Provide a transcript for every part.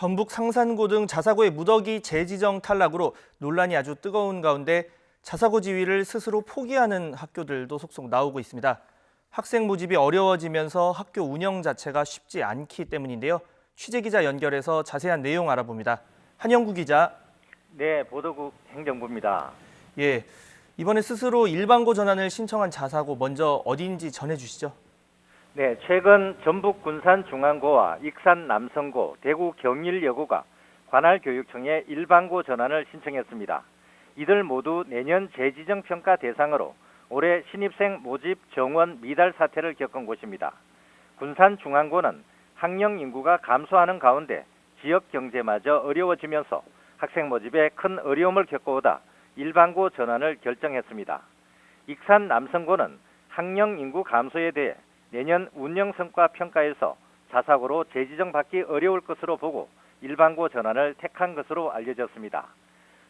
전북 상산고 등 자사고의 무더기 재지정 탈락으로 논란이 아주 뜨거운 가운데 자사고 지위를 스스로 포기하는 학교들도 속속 나오고 있습니다. 학생 모집이 어려워지면서 학교 운영 자체가 쉽지 않기 때문인데요. 취재기자 연결해서 자세한 내용 알아봅니다. 한영구 기자. 네, 보도국 행정부입니다. 예, 이번에 스스로 일반고 전환을 신청한 자사고 먼저 어디인지 전해주시죠. 네, 최근 전북 군산중앙고와 익산 남성고, 대구 경일여고가 관할교육청에 일반고 전환을 신청했습니다. 이들 모두 내년 재지정 평가 대상으로 올해 신입생 모집 정원 미달 사태를 겪은 곳입니다. 군산중앙고는 학령 인구가 감소하는 가운데 지역 경제마저 어려워지면서 학생 모집에 큰 어려움을 겪어오다 일반고 전환을 결정했습니다. 익산 남성고는 학령 인구 감소에 대해 내년 운영 성과 평가에서 자사고로 재지정받기 어려울 것으로 보고 일반고 전환을 택한 것으로 알려졌습니다.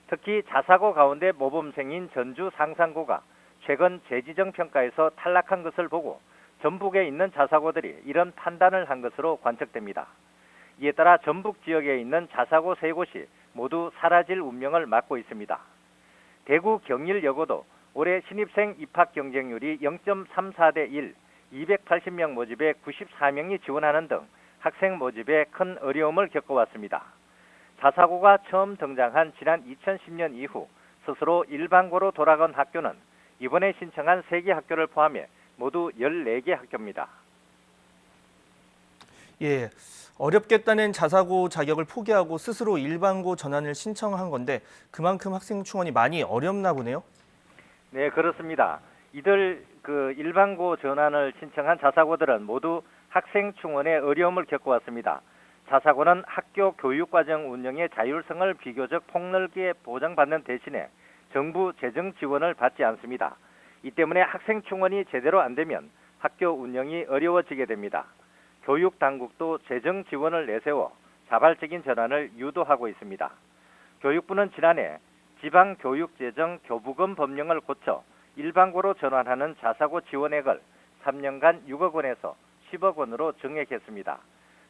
특히 자사고 가운데 모범생인 전주 상산고가 최근 재지정 평가에서 탈락한 것을 보고 전북에 있는 자사고들이 이런 판단을 한 것으로 관측됩니다. 이에 따라 전북 지역에 있는 자사고 3곳이 모두 사라질 운명을 맞고 있습니다. 대구 경일여고도 올해 신입생 입학 경쟁률이 0.34대 1, 280명 모집에 94명이 지원하는 등 학생 모집에 큰 어려움을 겪어왔습니다. 자사고가 처음 등장한 지난 2010년 이후 스스로 일반고로 돌아간 학교는 이번에 신청한 3개 학교를 포함해 모두 14개 학교입니다. 예, 어렵겠다는 자사고 자격을 포기하고 스스로 일반고 전환을 신청한 건데 그만큼 학생 충원이 많이 어렵나 보네요. 네, 그렇습니다. 이들 일반고 전환을 신청한 자사고들은 모두 학생 충원에 어려움을 겪어왔습니다. 자사고는 학교 교육과정 운영의 자율성을 비교적 폭넓게 보장받는 대신에 정부 재정 지원을 받지 않습니다. 이 때문에 학생 충원이 제대로 안 되면 학교 운영이 어려워지게 됩니다. 교육 당국도 재정 지원을 내세워 자발적인 전환을 유도하고 있습니다. 교육부는 지난해 지방교육재정 교부금 법령을 고쳐 일반고로 전환하는 자사고 지원액을 3년간 6억 원에서 10억 원으로 증액했습니다.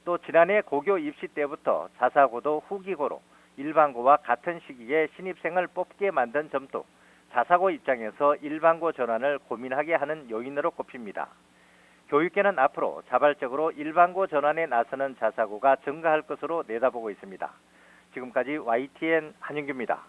또 지난해 고교 입시 때부터 자사고도 후기고로 일반고와 같은 시기에 신입생을 뽑게 만든 점도 자사고 입장에서 일반고 전환을 고민하게 하는 요인으로 꼽힙니다. 교육계는 앞으로 자발적으로 일반고 전환에 나서는 자사고가 증가할 것으로 내다보고 있습니다. 지금까지 YTN 한윤규입니다.